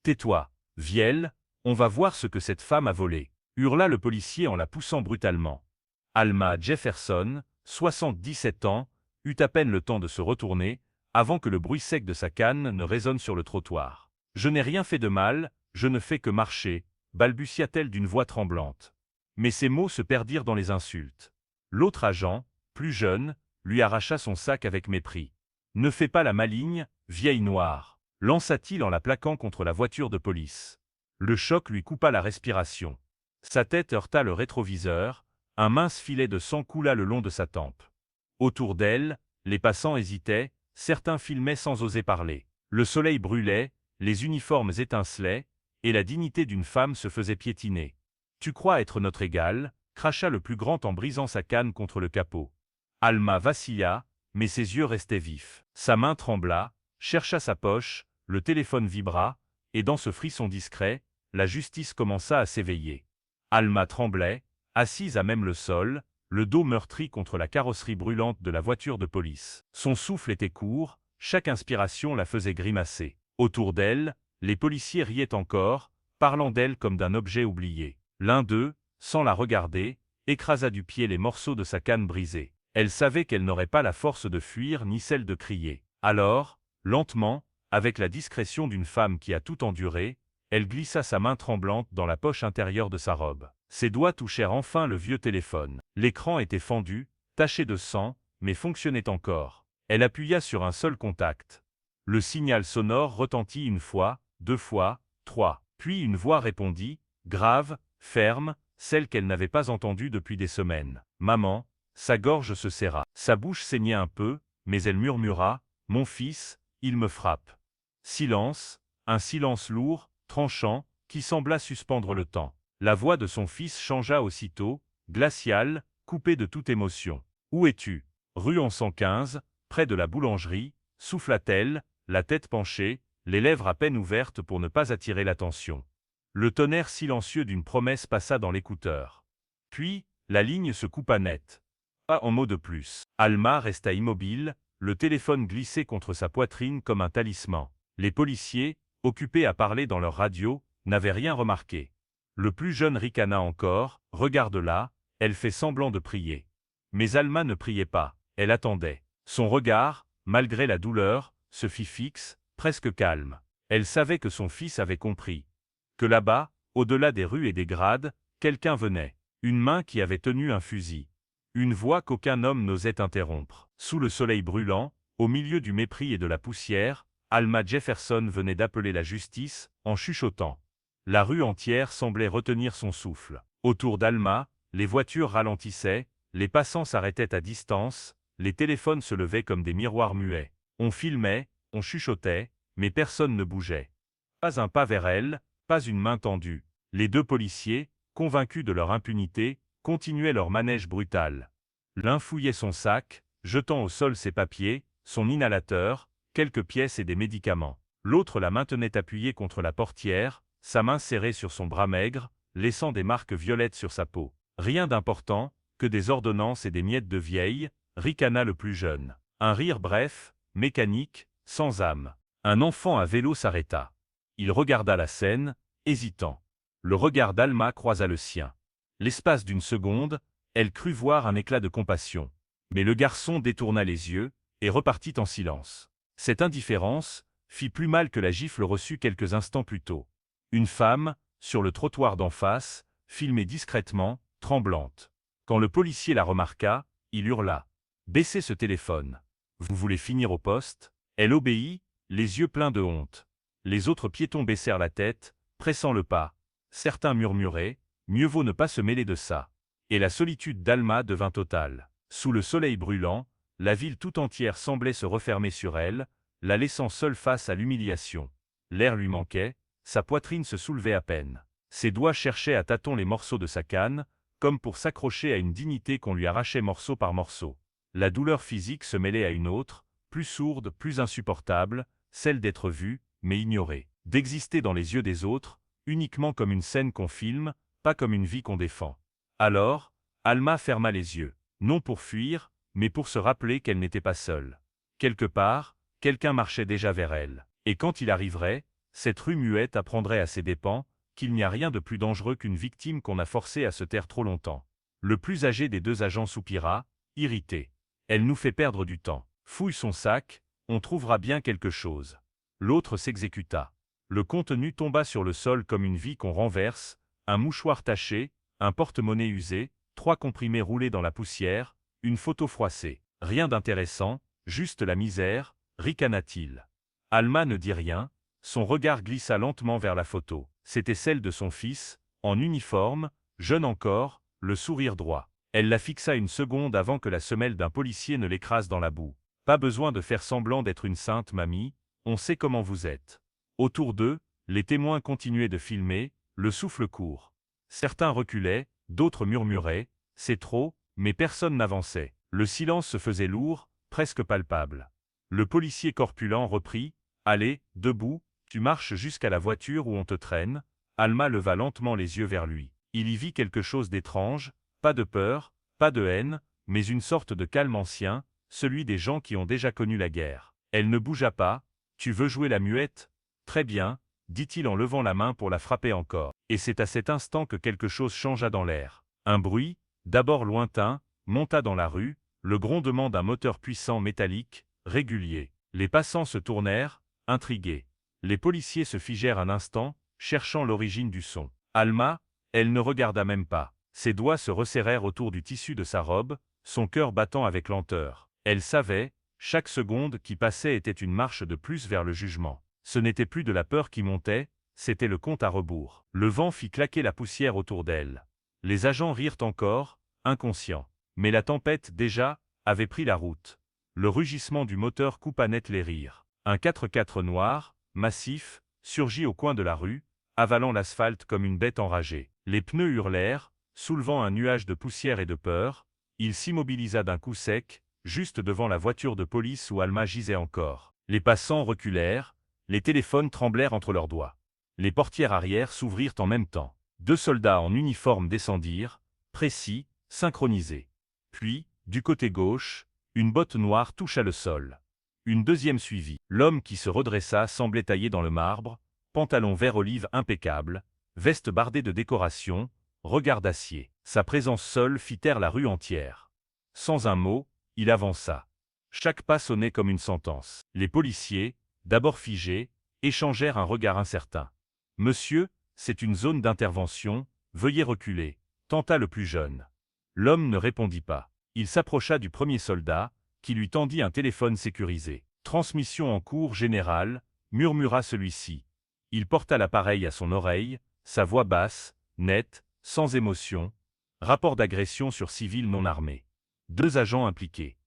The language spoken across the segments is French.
Tais-toi, Viel, on va voir ce que cette femme a volé, hurla le policier en la poussant brutalement. Alma Jefferson, 77 ans, eut à peine le temps de se retourner, avant que le bruit sec de sa canne ne résonne sur le trottoir. « Je n'ai rien fait de mal, je ne fais que marcher », balbutia-t-elle d'une voix tremblante. Mais ses mots se perdirent dans les insultes. L'autre agent, plus jeune, lui arracha son sac avec mépris. « Ne fais pas la maligne, vieille noire », lança-t-il en la plaquant contre la voiture de police. Le choc lui coupa la respiration. Sa tête heurta le rétroviseur, un mince filet de sang coula le long de sa tempe. Autour d'elle, les passants hésitaient, certains filmaient sans oser parler. Le soleil brûlait, les uniformes étincelaient, et la dignité d'une femme se faisait piétiner. « Tu crois être notre égal ?» cracha le plus grand en brisant sa canne contre le capot. Alma vacilla, mais ses yeux restaient vifs. Sa main trembla, chercha sa poche, le téléphone vibra, et dans ce frisson discret, la justice commença à s'éveiller. Alma tremblait, assise à même le sol, le dos meurtri contre la carrosserie brûlante de la voiture de police. Son souffle était court, chaque inspiration la faisait grimacer. Autour d'elle, les policiers riaient encore, parlant d'elle comme d'un objet oublié. L'un d'eux, sans la regarder, écrasa du pied les morceaux de sa canne brisée. Elle savait qu'elle n'aurait pas la force de fuir ni celle de crier. Alors, lentement, avec la discrétion d'une femme qui a tout enduré, elle glissa sa main tremblante dans la poche intérieure de sa robe. Ses doigts touchèrent enfin le vieux téléphone. L'écran était fendu, taché de sang, mais fonctionnait encore. Elle appuya sur un seul contact. Le signal sonore retentit une fois, 2 fois, 3. Puis une voix répondit, grave, ferme, celle qu'elle n'avait pas entendue depuis des semaines. « Maman !» Sa gorge se serra. Sa bouche saignait un peu, mais elle murmura, « Mon fils, il me frappe. » Silence, un silence lourd, tranchant, qui sembla suspendre le temps. La voix de son fils changea aussitôt, glaciale, coupée de toute émotion. « Où es-tu ? » Rue en 115, près de la boulangerie, souffla-t-elle, la tête penchée, les lèvres à peine ouvertes pour ne pas attirer l'attention. Le tonnerre silencieux d'une promesse passa dans l'écouteur. Puis, la ligne se coupa net. Pas un mot de plus. Alma resta immobile, le téléphone glissé contre sa poitrine comme un talisman. Les policiers, occupés à parler dans leur radio, n'avaient rien remarqué. Le plus jeune ricana encore, « Regarde-la, elle fait semblant de prier. » Mais Alma ne priait pas, elle attendait. Son regard, malgré la douleur, se fit fixe, presque calme. Elle savait que son fils avait compris. Que là-bas, au-delà des rues et des grades, quelqu'un venait. Une main qui avait tenu un fusil. Une voix qu'aucun homme n'osait interrompre. Sous le soleil brûlant, au milieu du mépris et de la poussière, Alma Jefferson venait d'appeler la justice, en chuchotant. La rue entière semblait retenir son souffle. Autour d'Alma, les voitures ralentissaient, les passants s'arrêtaient à distance, les téléphones se levaient comme des miroirs muets. On filmait, on chuchotait, mais personne ne bougeait. Pas un pas vers elle, pas une main tendue. Les 2 policiers, convaincus de leur impunité, continuaient leur manège brutal. L'un fouillait son sac, jetant au sol ses papiers, son inhalateur, quelques pièces et des médicaments. L'autre la maintenait appuyée contre la portière, sa main serrée sur son bras maigre, laissant des marques violettes sur sa peau. Rien d'important, que des ordonnances et des miettes de vieille, ricana le plus jeune. Un rire bref, mécanique, sans âme. Un enfant à vélo s'arrêta. Il regarda la scène, hésitant. Le regard d'Alma croisa le sien. L'espace d'une seconde, elle crut voir un éclat de compassion. Mais le garçon détourna les yeux, et repartit en silence. Cette indifférence fit plus mal que la gifle reçue quelques instants plus tôt. Une femme, sur le trottoir d'en face, filmait discrètement, tremblante. Quand le policier la remarqua, il hurla. « Baissez ce téléphone. Vous voulez finir au poste ?» Elle obéit, les yeux pleins de honte. Les autres piétons baissèrent la tête, pressant le pas. Certains murmuraient, « Mieux vaut ne pas se mêler de ça. » Et la solitude d'Alma devint totale. Sous le soleil brûlant, la ville tout entière semblait se refermer sur elle, la laissant seule face à l'humiliation. L'air lui manquait, sa poitrine se soulevait à peine. Ses doigts cherchaient à tâtons les morceaux de sa canne, comme pour s'accrocher à une dignité qu'on lui arrachait morceau par morceau. La douleur physique se mêlait à une autre, plus sourde, plus insupportable, celle d'être vue, mais ignorée, d'exister dans les yeux des autres, uniquement comme une scène qu'on filme, pas comme une vie qu'on défend. Alors, Alma ferma les yeux, non pour fuir, mais pour se rappeler qu'elle n'était pas seule. Quelque part, quelqu'un marchait déjà vers elle, et quand il arriverait, Cette rue muette apprendrait à ses dépens qu'il n'y a rien de plus dangereux qu'une victime qu'on a forcée à se taire trop longtemps. Le plus âgé des deux agents soupira, irrité. Elle nous fait perdre du temps. Fouille son sac, on trouvera bien quelque chose. L'autre s'exécuta. Le contenu tomba sur le sol comme une vie qu'on renverse, un mouchoir taché, un porte-monnaie usé, 3 comprimés roulés dans la poussière, une photo froissée. Rien d'intéressant, juste la misère, ricana-t-il. Alma ne dit rien, son regard glissa lentement vers la photo. C'était celle de son fils, en uniforme, jeune encore, le sourire droit. Elle la fixa une seconde avant que la semelle d'un policier ne l'écrase dans la boue. Pas besoin de faire semblant d'être une sainte, mamie, on sait comment vous êtes. Autour d'eux, les témoins continuaient de filmer, le souffle court. Certains reculaient, d'autres murmuraient, c'est trop, mais personne n'avançait. Le silence se faisait lourd, presque palpable. Le policier corpulent reprit, allez, debout, tu marches jusqu'à la voiture où on te traîne. Alma leva lentement les yeux vers lui. Il y vit quelque chose d'étrange, pas de peur, pas de haine, mais une sorte de calme ancien, celui des gens qui ont déjà connu la guerre. Elle ne bougea pas. Tu veux jouer la muette? Très bien, dit-il en levant la main pour la frapper encore. Et c'est à cet instant que quelque chose changea dans l'air. Un bruit, d'abord lointain, monta dans la rue, le grondement d'un moteur puissant métallique, régulier. Les passants se tournèrent, intrigués. Les policiers se figèrent un instant, cherchant l'origine du son. Alma, elle ne regarda même pas. Ses doigts se resserrèrent autour du tissu de sa robe, son cœur battant avec lenteur. Elle savait, chaque seconde qui passait était une marche de plus vers le jugement. Ce n'était plus de la peur qui montait, c'était le compte à rebours. Le vent fit claquer la poussière autour d'elle. Les agents rirent encore, inconscients. Mais la tempête, déjà, avait pris la route. Le rugissement du moteur coupa net les rires. Un 4x4 noir, massif, surgit au coin de la rue, avalant l'asphalte comme une bête enragée. Les pneus hurlèrent, soulevant un nuage de poussière et de peur. Il s'immobilisa d'un coup sec, juste devant la voiture de police où Alma gisait encore. Les passants reculèrent, les téléphones tremblèrent entre leurs doigts. Les portières arrière s'ouvrirent en même temps. 2 soldats en uniforme descendirent, précis, synchronisés. Puis, du côté gauche, une botte noire toucha le sol. Une deuxième suivit. L'homme qui se redressa semblait taillé dans le marbre, pantalon vert olive impeccable, veste bardée de décorations, regard d'acier. Sa présence seule fit taire la rue entière. Sans un mot, il avança. Chaque pas sonnait comme une sentence. Les policiers, d'abord figés, échangèrent un regard incertain. « Monsieur, c'est une zone d'intervention, veuillez reculer », tenta le plus jeune. L'homme ne répondit pas. Il s'approcha du premier soldat, qui lui tendit un téléphone sécurisé. « Transmission en cours, général », murmura celui-ci. Il porta l'appareil à son oreille, sa voix basse, nette, sans émotion. « Rapport d'agression sur civil non armé. 2 agents impliqués.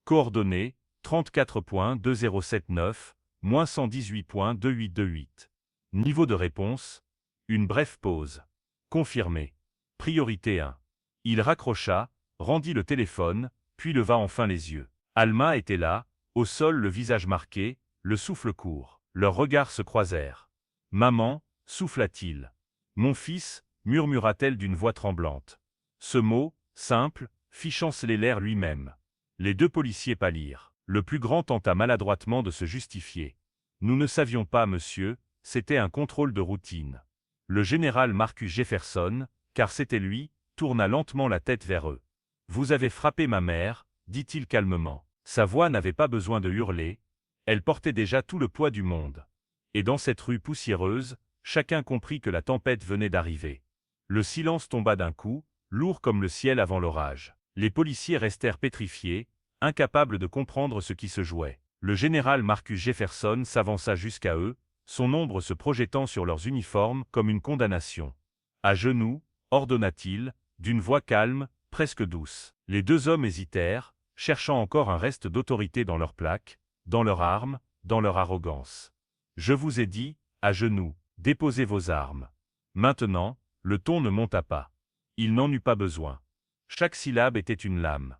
Coordonnées, 34.2079, -118.2828. Niveau de réponse, une brève pause. Confirmé. Priorité 1. Il raccrocha, rendit le téléphone, puis leva enfin les yeux. Alma était là, au sol le visage marqué, le souffle court. Leurs regards se croisèrent. « Maman » souffla-t-il. « Mon fils » murmura-t-elle d'une voix tremblante. Ce mot, simple, fit chanceler l'air lui-même. Les 2 policiers pâlirent. Le plus grand tenta maladroitement de se justifier. « Nous ne savions pas, monsieur, c'était un contrôle de routine. » Le général Marcus Jefferson, car c'était lui, tourna lentement la tête vers eux. « Vous avez frappé ma mère » dit-il calmement. Sa voix n'avait pas besoin de hurler, elle portait déjà tout le poids du monde. Et dans cette rue poussiéreuse, chacun comprit que la tempête venait d'arriver. Le silence tomba d'un coup, lourd comme le ciel avant l'orage. Les policiers restèrent pétrifiés, incapables de comprendre ce qui se jouait. Le général Marcus Jefferson s'avança jusqu'à eux, son ombre se projetant sur leurs uniformes comme une condamnation. « À genoux » ordonna-t-il, d'une voix calme, presque douce. Les 2 hommes hésitèrent, cherchant encore un reste d'autorité dans leurs plaques, dans leurs armes, dans leur arrogance. « Je vous ai dit, à genoux, déposez vos armes. » Maintenant, le ton ne monta pas. Il n'en eut pas besoin. Chaque syllabe était une lame.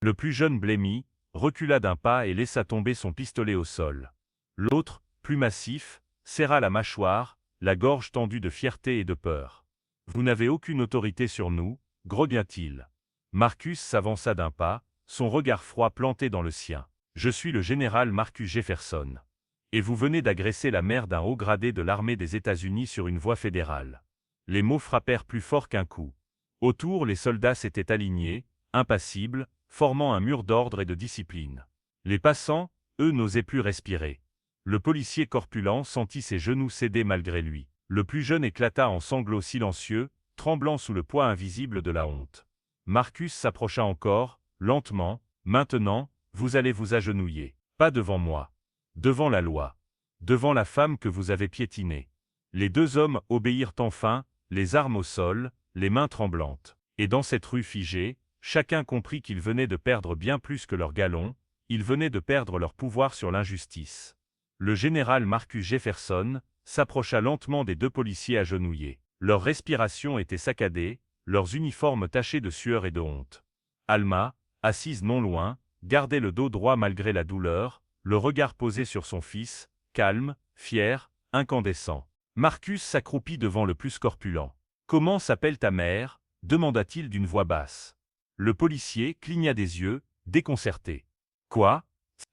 Le plus jeune blêmit, recula d'un pas et laissa tomber son pistolet au sol. L'autre, plus massif, serra la mâchoire, la gorge tendue de fierté et de peur. « Vous n'avez aucune autorité sur nous » grogna-t-il. Marcus s'avança d'un pas, son regard froid planté dans le sien. « Je suis le général Marcus Jefferson. » Et vous venez d'agresser la mère d'un haut gradé de l'armée des États-Unis sur une voie fédérale. » Les mots frappèrent plus fort qu'un coup. Autour, les soldats s'étaient alignés, impassibles, formant un mur d'ordre et de discipline. Les passants, eux, n'osaient plus respirer. Le policier corpulent sentit ses genoux céder malgré lui. Le plus jeune éclata en sanglots silencieux, tremblant sous le poids invisible de la honte. Marcus s'approcha encore, lentement. « Maintenant, vous allez vous agenouiller. Pas devant moi. Devant la loi. Devant la femme que vous avez piétinée. » Les deux hommes obéirent enfin, les armes au sol, les mains tremblantes. Et dans cette rue figée, chacun comprit qu'ils venaient de perdre bien plus que leur galon, ils venaient de perdre leur pouvoir sur l'injustice. Le général Marcus Jefferson s'approcha lentement des deux policiers agenouillés. Leur respiration était saccadée, leurs uniformes tachés de sueur et de honte. Alma, assise non loin, gardait le dos droit malgré la douleur, le regard posé sur son fils, calme, fier, incandescent. Marcus s'accroupit devant le plus corpulent. « Comment s'appelle ta mère » demanda-t-il d'une voix basse. Le policier cligna des yeux, déconcerté. « Quoi ?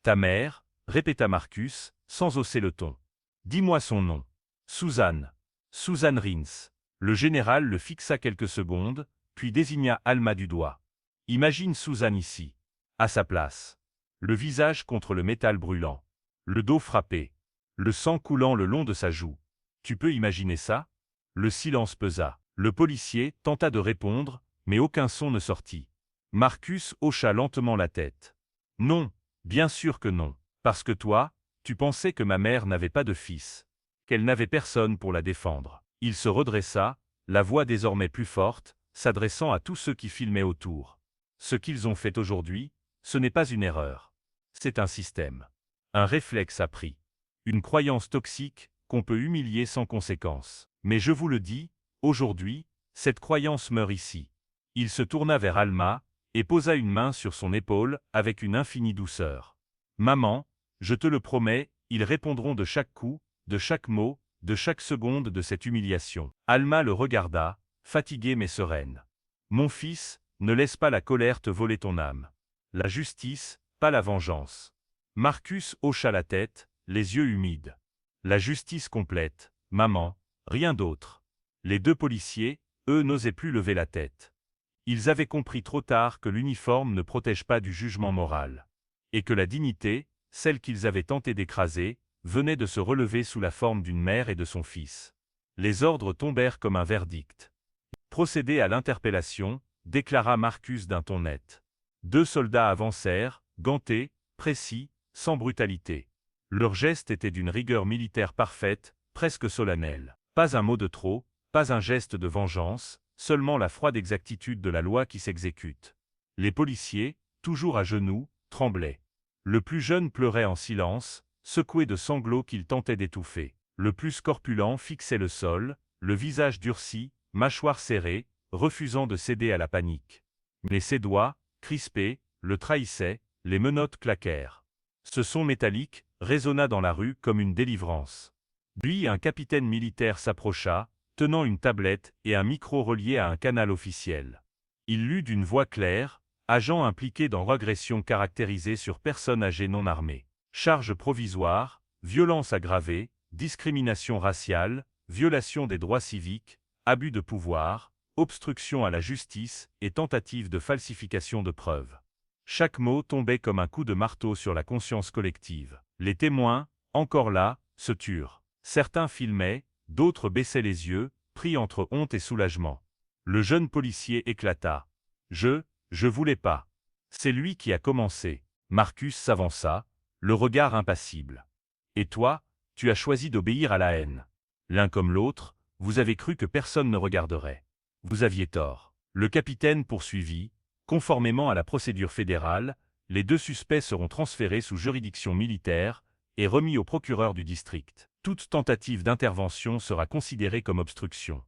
Ta mère » répéta Marcus, sans hausser le ton. « Dis-moi son nom. »« Suzanne. Suzanne Rins. » Le général le fixa quelques secondes, puis désigna Alma du doigt. « Imagine Suzanne ici. À sa place. Le visage contre le métal brûlant. Le dos frappé. Le sang coulant le long de sa joue. Tu peux imaginer ça ?» Le silence pesa. Le policier tenta de répondre, mais aucun son ne sortit. Marcus hocha lentement la tête. « Non, bien sûr que non. Parce que toi, tu pensais que ma mère n'avait pas de fils. Qu'elle n'avait personne pour la défendre. » Il se redressa, la voix désormais plus forte, s'adressant à tous ceux qui filmaient autour. « Ce qu'ils ont fait aujourd'hui, ce n'est pas une erreur. C'est un système. Un réflexe appris. Une croyance toxique qu'on peut humilier sans conséquence. Mais je vous le dis, aujourd'hui, cette croyance meurt ici. » Il se tourna vers Alma et posa une main sur son épaule avec une infinie douceur. « Maman, je te le promets, ils répondront de chaque coup, de chaque mot, de chaque seconde de cette humiliation. » Alma le regarda, fatiguée mais sereine. « Mon fils, ne laisse pas la colère te voler ton âme. La justice, pas la vengeance. » Marcus hocha la tête, les yeux humides. « La justice complète, maman, rien d'autre. » Les deux policiers, eux, n'osaient plus lever la tête. Ils avaient compris trop tard que l'uniforme ne protège pas du jugement moral. Et que la dignité, celle qu'ils avaient tenté d'écraser, venait de se relever sous la forme d'une mère et de son fils. Les ordres tombèrent comme un verdict. « Procédez à l'interpellation », déclara Marcus d'un ton net. Deux soldats avancèrent, gantés, précis, sans brutalité. Leurs gestes étaient d'une rigueur militaire parfaite, presque solennelle. Pas un mot de trop, pas un geste de vengeance, seulement la froide exactitude de la loi qui s'exécute. Les policiers, toujours à genoux, tremblaient. Le plus jeune pleurait en silence, secoué de sanglots qu'il tentait d'étouffer. Le plus corpulent fixait le sol, le visage durci, mâchoire serrée, refusant de céder à la panique. Mais ses doigts, crispés, le trahissaient, les menottes claquèrent. Ce son métallique résonna dans la rue comme une délivrance. Puis un capitaine militaire s'approcha, tenant une tablette et un micro relié à un canal officiel. Il lut d'une voix claire, « Agent impliqué dans agression caractérisée sur personne âgée non armée. Charge provisoire, violence aggravée, discrimination raciale, violation des droits civiques, abus de pouvoir, obstruction à la justice et tentative de falsification de preuves. » Chaque mot tombait comme un coup de marteau sur la conscience collective. Les témoins, encore là, se turent. Certains filmaient, d'autres baissaient les yeux, pris entre honte et soulagement. Le jeune policier éclata. « Je voulais pas. C'est lui qui a commencé. » Marcus s'avança, le regard impassible. « Et toi, tu as choisi d'obéir à la haine. L'un comme l'autre, vous avez cru que personne ne regarderait. Vous aviez tort. » Le capitaine poursuivit. « Conformément à la procédure fédérale, les deux suspects seront transférés sous juridiction militaire et remis au procureur du district. Toute tentative d'intervention sera considérée comme obstruction. »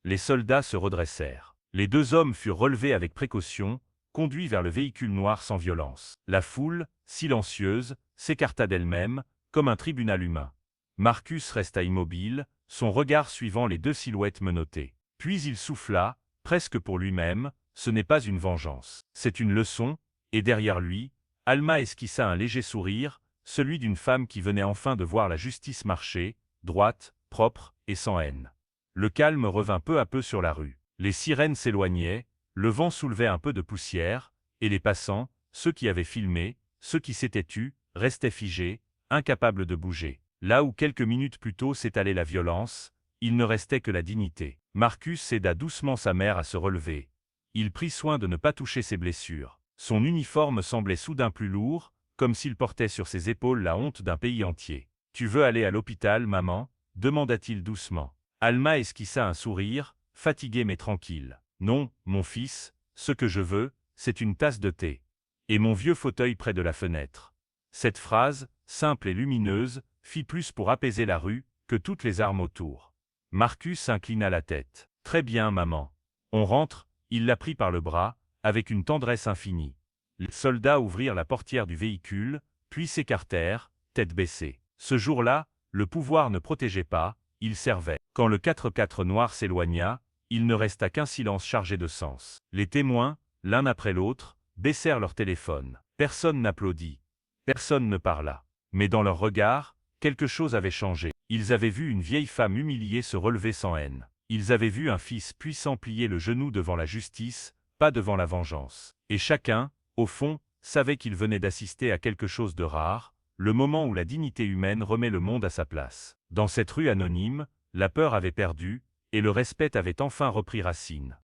Les soldats se redressèrent. Les deux hommes furent relevés avec précaution, conduits vers le véhicule noir sans violence. La foule, silencieuse, s'écarta d'elle-même, comme un tribunal humain. Marcus resta immobile, son regard suivant les deux silhouettes menottées. Puis il souffla, presque pour lui-même, « Ce n'est pas une vengeance. C'est une leçon », et derrière lui, Alma esquissa un léger sourire, celui d'une femme qui venait enfin de voir la justice marcher, droite, propre et sans haine. Le calme revint peu à peu sur la rue. Les sirènes s'éloignaient, le vent soulevait un peu de poussière, et les passants, ceux qui avaient filmé, ceux qui s'étaient tus, restaient figés, incapables de bouger. Là où quelques minutes plus tôt s'étalait la violence, il ne restait que la dignité. Marcus aida doucement sa mère à se relever. Il prit soin de ne pas toucher ses blessures. Son uniforme semblait soudain plus lourd, comme s'il portait sur ses épaules la honte d'un pays entier. « Tu veux aller à l'hôpital, maman » demanda-t-il doucement. Alma esquissa un sourire, fatigué mais tranquille. « Non, mon fils, ce que je veux, c'est une tasse de thé. Et mon vieux fauteuil près de la fenêtre. » Cette phrase, simple et lumineuse, fit plus pour apaiser la rue que toutes les armes autour. Marcus inclina la tête. « Très bien, maman. On rentre » Il la prit par le bras, avec une tendresse infinie. Les soldats ouvrirent la portière du véhicule, puis s'écartèrent, tête baissée. Ce jour-là, le pouvoir ne protégeait pas, il servait. Quand le 4x4 noir s'éloigna, il ne resta qu'un silence chargé de sens. Les témoins, l'un après l'autre, baissèrent leur téléphone. Personne n'applaudit. Personne ne parla. Mais dans leurs regards, quelque chose avait changé. Ils avaient vu une vieille femme humiliée se relever sans haine. Ils avaient vu un fils puissant plier le genou devant la justice, pas devant la vengeance. Et chacun, au fond, savait qu'il venait d'assister à quelque chose de rare, le moment où la dignité humaine remet le monde à sa place. Dans cette rue anonyme, la peur avait perdu, et le respect avait enfin repris racine.